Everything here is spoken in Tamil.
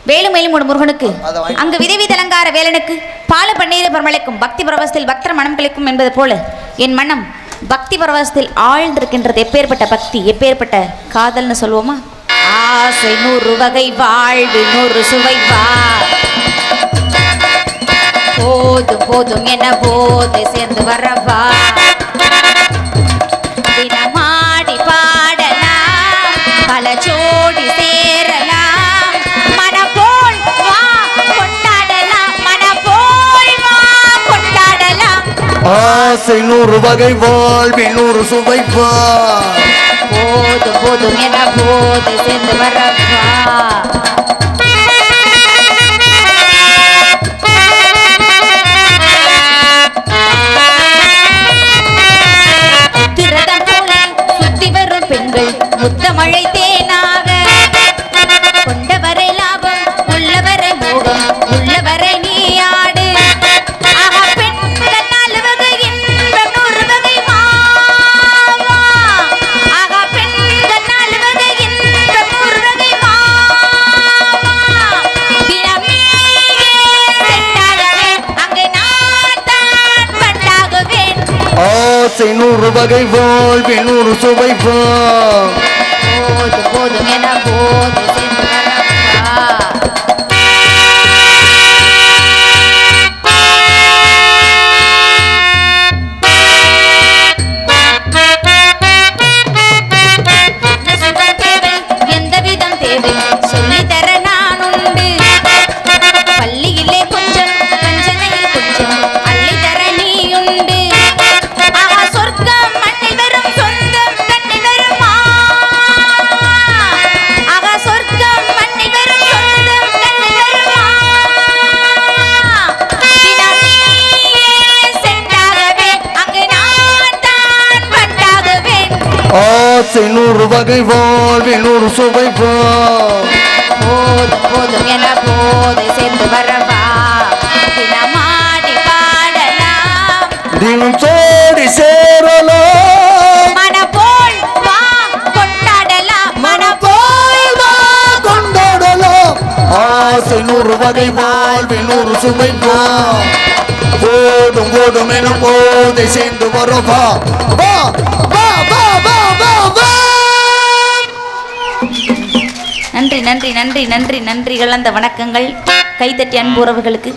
வேலும் மேலும் ஒரு முருகனுக்கு அங்கு விதவித அலங்கார வேலனுக்கு பால பன்னீர பரமளைக்கும் பக்தி பரவசத்தில் பக்தர் மனம் கிடைக்கும் என்பது போல என் மனம் பக்தி பரவசத்தில் ஆழ்ந்திருக்கின்றது. எப்பேற்பட்ட பக்தி, எப்பேற்பட்ட காதல்னு சொல்லுவோமா? ஆசை 100 வகை வாழ்வு 100 சுவை வா, போதும் போதும் என போது சேர்ந்து வரவா, தினமாடி பாடலாம் பல ஜோடி சேரலாம், மனபோல் வா கொண்டாடலாம், மனபோல் வா கொண்டாடலாம். ஆசை 100 வகை வாழ்வில் 100 சுவை வா, போதும் போதும் என போது சேர்ந்து வரவா. முத்தமழை தேனாக கொண்டவரை லாபம் உள்ளவரை மோகம் உள்ளவரை நீயாடு. ஆக பெண்கள் 4 வகை இன்பம் 100 வகை மாவா, ஆக பெண்கள் 4 வகை இன்பம் 100 வகை மாவா, தினமே செட்டாகவே அங்கே நான் தான் பண்டாகுவேன். ஆசை 100 வகை வாழ்வில் 100 சுவை வா, போதும் போதும் என போது சேர்ந்து வரவா. எந்த விதம் தேவை சொல்லித்தர நான் உண்டு, பள்ளியிலே கொஞ்சம் பஞ்சனையில் கொஞ்சம் அள்ளித்தர நீ உண்டு. ஆஹா சொர்க்கம் மண்ணில் வரும் சொந்தம் கண்ணில் வரும் ஆகா சொர்க்கம் மண்ணில் வரும் சொந்தம் கண்ணில் வரும் தினமே செட்டாகவே அங்கு நான் தான் பட்டாகுவேன். ஆசை 100 வகை வாழ்வில் 100 சுவை வா, போதும் போதும் என போது சேர்ந்து வரவா, தினமாடி பாடலாம் தினம் சோடி சேரலாம், மனபோல் வா கொண்டாடலாம், மனபோல் வா கொண்டாடலாம். ஆசை 100 வகை வாழ்வில் 100 சுவை வா, போதும் போதும் என போதை சேர்ந்து வரவா, வா வா வா வா வா வா. நன்றி நன்றி நன்றி நன்றி நன்றி கலந்த வணக்கங்கள். கைதட்டி அன்பு உறவுகளுக்கு